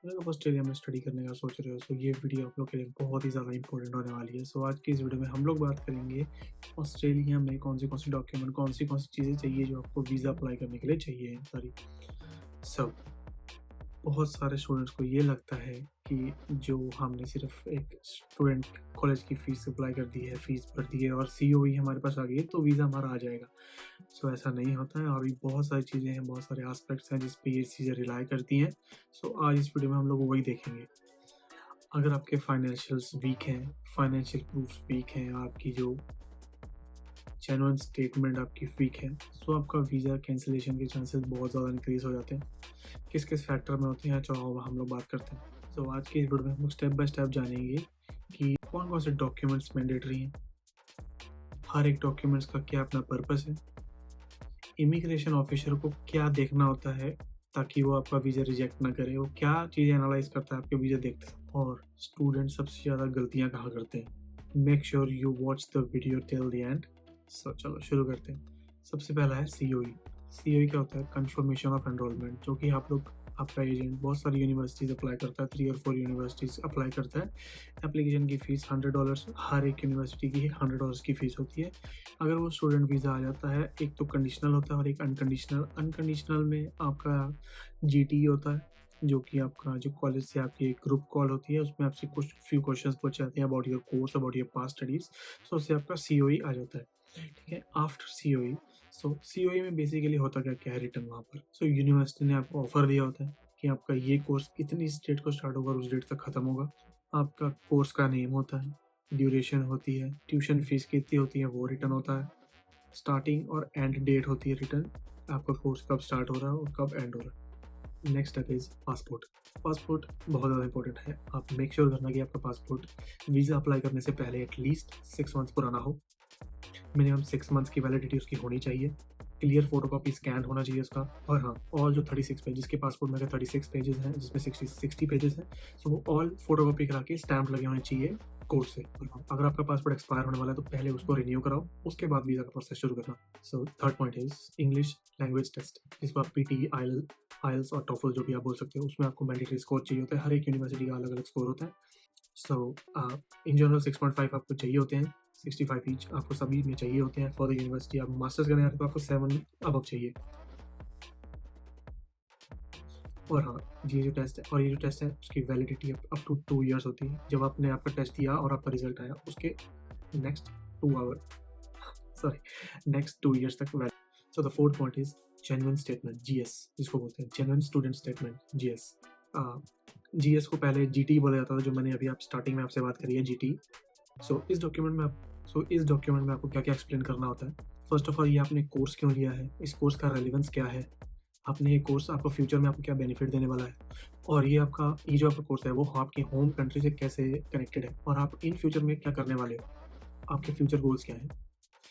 अगर आप ऑस्ट्रेलिया में स्टडी करने का सोच रहे हो तो ये वीडियो आप लोग के लिए बहुत ही ज़्यादा इंपॉर्टेंट होने वाली है। सो आज की इस वीडियो में हम लोग बात करेंगे ऑस्ट्रेलिया में कौन सी डॉक्यूमेंट, कौन सी चीज़ें चाहिए जो आपको वीज़ा अप्लाई करने के लिए चाहिए हैं सारी। सब बहुत सारे स्टूडेंट्स को ये लगता है कि जो हमने सिर्फ एक स्टूडेंट कॉलेज की फ़ीस अप्लाई कर दी है, फ़ीस भर दी है और सीओई हमारे पास आ गई है तो वीज़ा हमारा आ जाएगा। सो ऐसा नहीं होता है और भी बहुत सारी चीज़ें हैं, बहुत सारे एस्पेक्ट्स हैं जिस पे ये चीज़ें रिलाई करती हैं। सो आज इस वीडियो में हम लोग वही देखेंगे। अगर आपके फाइनेंशियल्स वीक हैं, फाइनेंशियल प्रूफ्स वीक हैं, आपकी जो जेन्युइन स्टेटमेंट आपकी वीक है, सो आपका वीज़ा कैंसिलेशन के चांसेस बहुत ज़्यादा इंक्रीज़ हो जाते हैं। किस फैक्टर में होते हैं चलो हम लोग बात करते हैं। सो आज के इस वीडियो में हम लोग स्टेप बाय स्टेप जानेंगे कि कौन से डॉक्यूमेंट्स मैंडेटरी हैं, हर एक डॉक्यूमेंट्स का क्या अपना पर्पस है, इमिग्रेशन ऑफिसर को क्या देखना होता है ताकि वो आपका वीज़ा रिजेक्ट ना करे, वो क्या चीज़ें एनालाइज करता है आपके वीज़ा देखते हैं, और स्टूडेंट सबसे ज़्यादा गलतियाँ कहाँ करते हैं। Make sure you watch the video till the end. So चलो शुरू करते हैं। सबसे पहला है सीओई। सीओई क्या होता है? कंफर्मेशन ऑफ एनरोलमेंट, जो कि आप लोग, आपका एजेंट बहुत सारी यूनिवर्सिटीज़ अप्लाई करता है, 3 और 4 यूनिवर्सिटीज़ अप्लाई करता है। एप्लीकेशन की फ़ीस $100, हर एक यूनिवर्सिटी की $100 की फ़ीस होती है। अगर वो स्टूडेंट वीज़ा आ जाता है, एक तो कंडीशनल होता है और एक अनकंडीशनल। अनकंडीशनल में आपका जीटी होता है, जो कि आपका जो कॉलेज से आपकी एक ग्रुप कॉल होती है, उसमें आपसे कुछ फ्यू क्वेश्चंस पूछे जाते हैं about your course, about your past studies. So उससे आपका सीओई आ जाता है। ठीक है, आफ्टर सीओई, सो सीओई में बेसिकली होता क्या है रिटर्न वहाँ पर। सो यूनिवर्सिटी ने आपको ऑफर दिया होता है कि आपका ये कोर्स इतनी डेट को स्टार्ट होगा और उस डेट तक खत्म होगा। आपका कोर्स का नेम होता है, ड्यूरेशन होती है, ट्यूशन फीस कितनी होती है वो रिटर्न होता है, स्टार्टिंग और एंड डेट होती है रिटर्न, आपका कोर्स कब स्टार्ट हो रहा है और कब एंड हो रहा है। Next step is passport. Passport बहुत ज़्यादा इंपॉर्टेंट है। आप मेक श्योर करना कि आपका पासपोर्ट वीज़ा अप्लाई करने से पहले एटलीस्ट 6 मंथ्स पुराना हो। मिनिमम 6 मंथ्स की वैलिडिटी उसकी होनी चाहिए। क्लियर फोटोकॉपी स्कैन होना चाहिए उसका। और हाँ, ऑल जो 36 पेजेस के पासपोर्ट में अगर 36 पेजेस हैं, जिसमें 60 पेजेस हैं, सो वो ऑल फोटोकॉपी करा के स्टैम्प लगे होने चाहिए कोर्ट से। और हाँ, अगर आपका पासपोर्ट एक्सपायर होने वाला है तो पहले उसको रिन्यू कराओ, उसके बाद वीज़ा का प्रोसेस शुरू करना। So third point is English language test, जिसको आप पीटी, आइल्स और टॉफल जो भी आप बोल सकते हो, उसमें आपको मैंडेटरी स्कोर चाहिए होता है। हर एक यूनिवर्सिटी का अलग अलग स्कोर होता है। सो इन जनरल 6.5 आपको चाहिए होते हैं, 65 ईच आपको सभी में चाहिए होते हैं। फॉर द यूनिवर्सिटी आप मास्टर्स करने आते तो आपको 7 अबव चाहिए। और हाँ, ये जो टेस्ट है उसकी वैलिडिटी अप टू 2 ईयर्स होती है। जब आपने आपका टेस्ट दिया और आपका रिजल्ट आया उसके नेक्स्ट 2 ईयर्स तक valid. So the fourth point is genuine statement, GS, जिसको बोलते हैं genuine student statement, GS. GS को पहले जीटी बोला जाता था, जो मैंने अभी आप स्टार्टिंग में आपसे बात करी है, जीटी। इस डॉक्यूमेंट में आपको क्या क्या एक्सप्लेन करना होता है। फर्स्ट ऑफ ऑल, ये आपने कोर्स क्यों लिया है, इस कोर्स का रेलिवेंस क्या है, आपने ये कोर्स आपको फ्यूचर में आपको क्या बेनिफिट देने वाला है, और ये जो आपका कोर्स है वो आपकी होम कंट्री से कैसे कनेक्टेड है, और आप इन फ्यूचर में क्या करने वाले हो, आपके फ्यूचर गोल्स क्या हैं।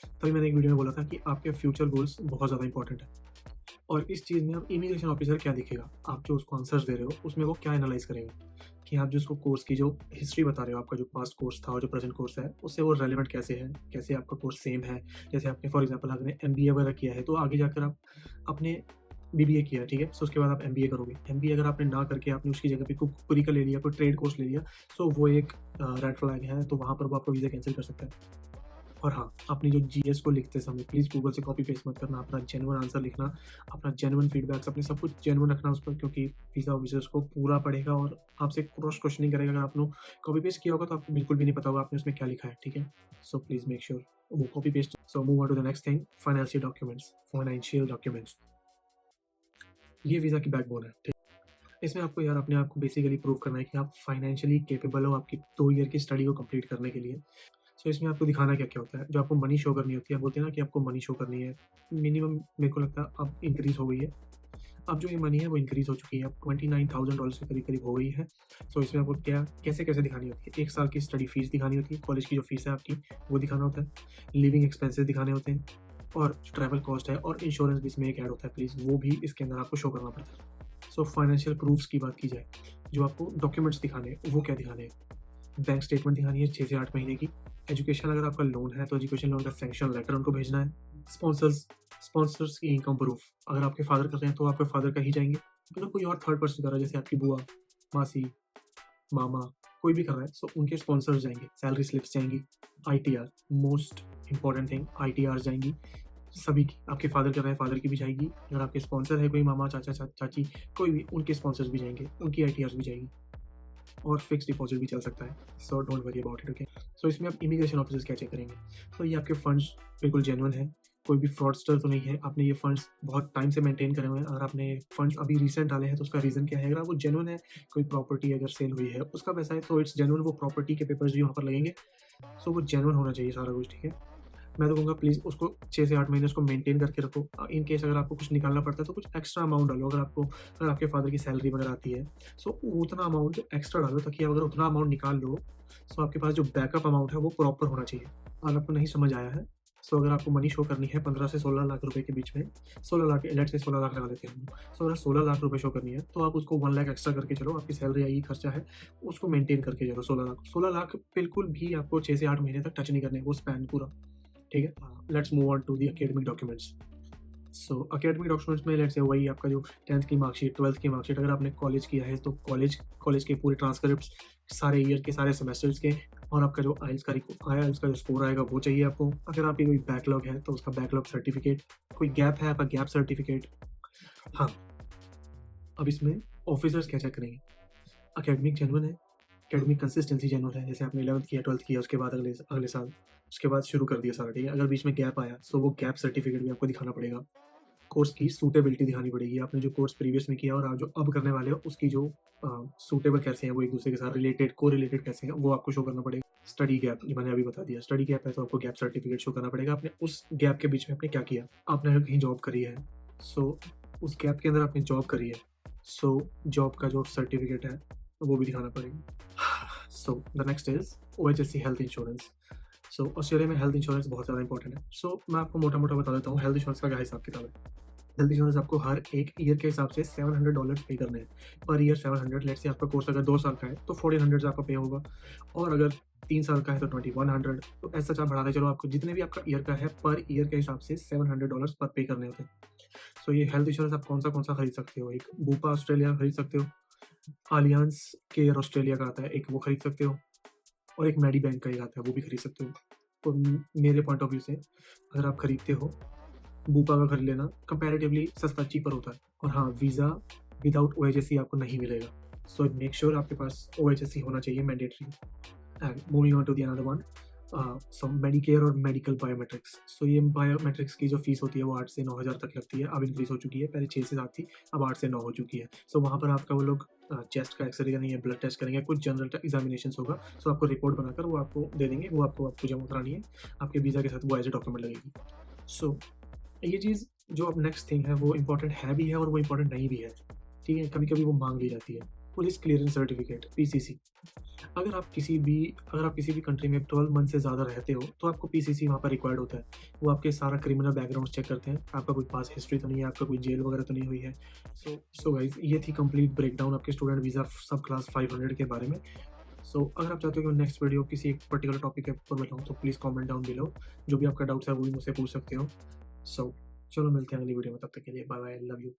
तभी मैंने एक वीडियो में बोला था कि आपके फ्यूचर गोल्स बहुत ज़्यादा इंपॉर्टेंट है। और इस चीज़ में अब इमिग्रेशन ऑफिसर क्या दिखेगा, आप जो उसको आंसर्स दे रहे हो उसमें वो क्या एनालाइज करेगा कि आप जो उसको कोर्स की जो हिस्ट्री बता रहे हो, आपका जो पास्ट कोर्स था और जो प्रेजेंट कोर्स है, उससे वो रेलिवेंट कैसे है, कैसे आपका कोर्स सेम है। जैसे आपने फॉर एग्जांपल आपने एमबीए वगैरह किया है तो आगे जाकर आप अपने बीबीए किया है, ठीक है, सो उसके बाद आप एमबीए करोगे। एमबीए अगर आपने ना करके आपने उसकी जगह पे कुरी का ले लिया, कोई ट्रेड कोर्स ले लिया, सो वो एक रेड फ्लैग है, तो वहाँ पर वो आपका वीज़ा कैंसिल कर सकता है। और हाँ, अपनी जो जीएस को लिखते समय प्लीज़ गूगल से कॉपी पेस्ट मत करना, अपना जेन्युइन आंसर लिखना, अपना जेन्युइन फीडबैक्स, अपने सब कुछ जेन्युइन रखना उस पर, क्योंकि वीज़ा ऑफिसर उसको पूरा पढ़ेगा और आपसे क्रॉस क्वेश्चनिंग करेगा। अगर आपने कॉपी पेस्ट किया होगा तो आपको बिल्कुल भी नहीं पता होगा आपने उसमें क्या लिखा है, ठीक है। सो प्लीज़ मेक श्योर वो copy paste. So move on to the next thing, financial documents. ये वीज़ा की बैकबोन है, ठीक। इसमें आपको यार अपने आप को बेसिकली प्रूव करना है कि आप फाइनेंशियली केपेबल हो आपकी 2 ईयर की स्टडी को कंप्लीट करने के लिए। सो इसमें आपको दिखाना क्या-क्या होता है, जो आपको मनी शो करनी होती है। बोलते हैं ना कि आपको मनी शो करनी है। मिनिमम मेरे को लगता है अब इंक्रीज़ हो गई है। अब जो ये मनी है वो इंक्रीज़ हो चुकी है, अब $29,000 के करीब-करीब हो गई है। सो इसमें आपको क्या कैसे-कैसे दिखानी होती है। 1 साल की स्टडी फीस दिखानी होती है, कॉलेज की जो फीस है आपकी वो दिखाना होता है। लिविंग एक्सपेंसेस दिखाने होते हैं, और ट्रैवल कॉस्ट है और इंश्योरेंस भी इसमें एक ऐड होता है प्लीज़, वो भी इसके अंदर आपको शो करना पड़ता है। सो फाइनेंशियल प्रूफ्स की बात की जाए, जो आपको डॉक्यूमेंट्स दिखाने हैं वो क्या दिखाने हैं। बैंक स्टेटमेंट दिखानी है 6 से 8 महीने की। एजुकेशन अगर आपका लोन है तो एजुकेशन लोन का सैंक्शन लेटर उनको भेजना है। स्पॉन्सर्स की इनकम प्रूफ, अगर आपके फादर कर रहे हैं तो आपके फादर का ही जाएंगे। अगर कोई और थर्ड पर्सन कर रहा है जैसे आपकी बुआ, मासी, मामा, कोई भी कर रहा है, सो उनके स्पॉन्सर्स जाएँगे, सैलरी स्लिप्स जाएँगी, ITR, most important thing ITR जाएँगी, सभी की। आपके फादर कर रहे हैं, फादर की भी जाएगी, अगर आपके स्पॉन्सर है कोई मामा, चाचा, चाची, कोई भी, उनके स्पॉन्सर्स भी जाएँगे, उनकी आईटीआर्स भी जाएगी और फिक्स्ड डिपॉज़िट भी चल सकता है, so don't worry about it, okay. So इसमें आप इमिग्रेशन ऑफिसर्स क्या चेक करेंगे? तो ये आपके फंड्स बिल्कुल जेन्युइन हैं, कोई भी फ्रॉडस्टर तो नहीं है, आपने ये फंड्स बहुत टाइम से मेंटेन करे हुए हैं, अगर आपने फंड्स अभी रिसेंट डाले हैं तो उसका रीज़न क्या है? अगर वो जेन्युइन है, कोई प्रॉपर्टी अगर सेल हुई है, उसका पैसा है, तो इट्स जेन्युइन, वो प्रॉपर्टी के पेपर्स भी वहाँ पर लगेंगे, सो वो जेन्युइन होना चाहिए सारा कुछ, ठीक है? मैं तो कहूँगा प्लीज़ उसको 6 से 8 महीने उसको मेंटेन करके रखो। इन केस अगर आपको कुछ निकालना पड़ता है तो कुछ एक्स्ट्रा अमाउंट डालो, अगर आपके फादर की सैलरी वगैरह आती है, सो उतना अमाउंट एक्स्ट्रा डालो, ताकि अगर उतना अमाउंट निकाल लो, सो आपके पास जो बैकअप अमाउंट है वो प्रॉपर होना चाहिए। अगर आपको नहीं समझ आया है, सो अगर आपको मनी शो करनी है 15 से 16 लाख रुपए के बीच में, 16 लाख, लेट्स से 16 लाख लगा लेते हैं हम। सो अगर 16 लाख रुपए शो करनी है तो आप उसको 1 लाख एक्स्ट्रा करके चलो, आपकी सैलरी आएगी, खर्चा है, उसको मेंटेन करके चलो 16 लाख। 16 लाख बिल्कुल भी आपको 6 से 8 महीने तक टच नहीं करने हैं, वो स्पैन पूरा, ठीक है? Let's move on to the academic documents. So academic documents में लेट्स से वही आपका जो 10th की मार्कशीट, 12th की मार्कशीट, अगर आपने कॉलेज किया है तो कॉलेज के पूरे ट्रांसक्रिप्ट्स, सारे ईयर के, सारे सेमेस्टर्स के, और आपका जो आईएलटीएस का जो स्कोर आएगा वो चाहिए आपको। अगर आपकी कोई बैकलॉग है तो उसका बैकलॉग सर्टिफिकेट, कोई गैप है आपका गैप सर्टिफिकेट। हाँ, अब इसमें ऑफिसर्स क्या चेक करेंगे? एकेडमिक जेन्युइन है, एकेडमिक कंसिस्टेंसी जेन्युइन है, जैसे आपने 11th किया, 12th किया, उसके बाद अगले साल, उसके बाद शुरू कर दिया सारा, ठीक है? अगर बीच में गैप आया, सो वो गैप सर्टिफिकेट भी आपको दिखाना पड़ेगा। कोर्स की सूटेबिलिटी दिखानी पड़ेगी, आपने जो कोर्स प्रीवियस में किया और आप जो अब करने वाले हो, उसकी जो सूटेबल कैसे हैं, वो एक-दूसरे के साथ रिलेटेड, कोरिलेटेड कैसे हैं, वो आपको शो करना पड़ेगा। स्टडी गैप, ये मैंने अभी बता दिया, स्टडी गैप है तो आपको गैप सर्टिफिकेट शो करना पड़ेगा, आपने उस गैप के बीच में आपने क्या किया? आपने अगर कहीं जॉब करी है, सो उस गैप के अंदर आपने जॉब करी है, सो जॉब का जो सर्टिफिकेट है, वो भी दिखाना पड़ेगा। So the next is OHSC health insurance. So Australia में हेल्थ इंश्योरेंस बहुत ज़्यादा इंपॉर्टेंट है। सो मैं आपको मोटा-मोटा बता देता हूँ हेल्थ इंश्योरेंस का क्या हिसाब-किताब है। हेल्थ इंश्योरेंस आपको हर एक ईयर के हिसाब से $700 पे करने हैं। पर ईयर 700, लेट्स से आपका कोर्स अगर 2 साल का है तो 1400 आपका पे होगा, और अगर 3 साल का है तो 2100, तो ऐसा आप बढ़ाते चलो, आपको जितने भी आपका ईयर का है पर ईयर के हिसाब से $700 पर पे करने होते हैं। सो ये हेल्थ इंश्योरेंस आप कौन-सा खरीद सकते हो? एक बूपा ऑस्ट्रेलिया खरीद सकते हो, अलियांज केयर ऑस्ट्रेलिया का आता है एक, वो खरीद सकते हो, और एक मेडी बैंक का एक आता है, वो भी खरीद सकते हो। तो मेरे पॉइंट ऑफ व्यू से अगर आप खरीदते हो, बूपा का खरीद लेना, कंपैरेटिवली सस्ता, चीपर होता है। और हाँ, वीज़ा विदाउट ओएचएससी आपको नहीं मिलेगा, सो मेक श्योर आपके पास ओएचएससी होना चाहिए, mandatory. And moving on to the another one, so Medicare और मेडिकल बायोमेट्रिक्स। सो ये बायोमेट्रिक्स की जो फीस होती है वो 8 से 9 हज़ार तक लगती है, अब इंक्रीज़ हो चुकी है, पहले 6 से 7 थी, अब 8 से 9 हो चुकी है। सो वहाँ पर आपका वो लोग चेस्ट का एक्सरे करेंगे, ब्लड टेस्ट करेंगे, कुछ जनरल एग्जामिनेशंस होगा, सो आपको रिपोर्ट बनाकर वो आपको दे देंगे, वो आपको जमा करानी है, आपके वीज़ा के साथ वो एज ए डॉक्यूमेंट लगेगी। सो ये चीज़ जो अब नेक्स्ट थिंग है वो इम्पोर्टेंट है भी है और वो इम्पोर्टेंट नहीं भी है, ठीक है? कभी-कभी वो माँग ली जाती है। Police clearance certificate, PCC. अगर आप किसी भी कंट्री में 12 मंथ से ज़्यादा रहते हो, तो आपको पीसीसी वहाँ पर रिक्वायर्ड होता है। वो आपके सारा क्रिमिनल बैकग्राउंड चेक करते हैं, आपका कोई पास हिस्ट्री तो नहीं है, आपका कोई जेल वगैरह तो नहीं हुई है। सो गाइज़, ये थी कंप्लीट ब्रेकडाउन आपके स्टूडेंट वीज़ा सब क्लास 500 के बारे में। सो अगर आप चाहते हो कि मैं नेक्स्ट वीडियो किसी एक पर्टिकुलर टॉपिक के ऊपर बनाऊँ, तो प्लीज़ कमेंट डाउन बिलो। जो भी आपका डाउट्स है वो भी मुझसे पूछ सकते हो। सो चलो मिलते हैं अगली वीडियो में, तब तक के लिए बाय बाय, लव यू।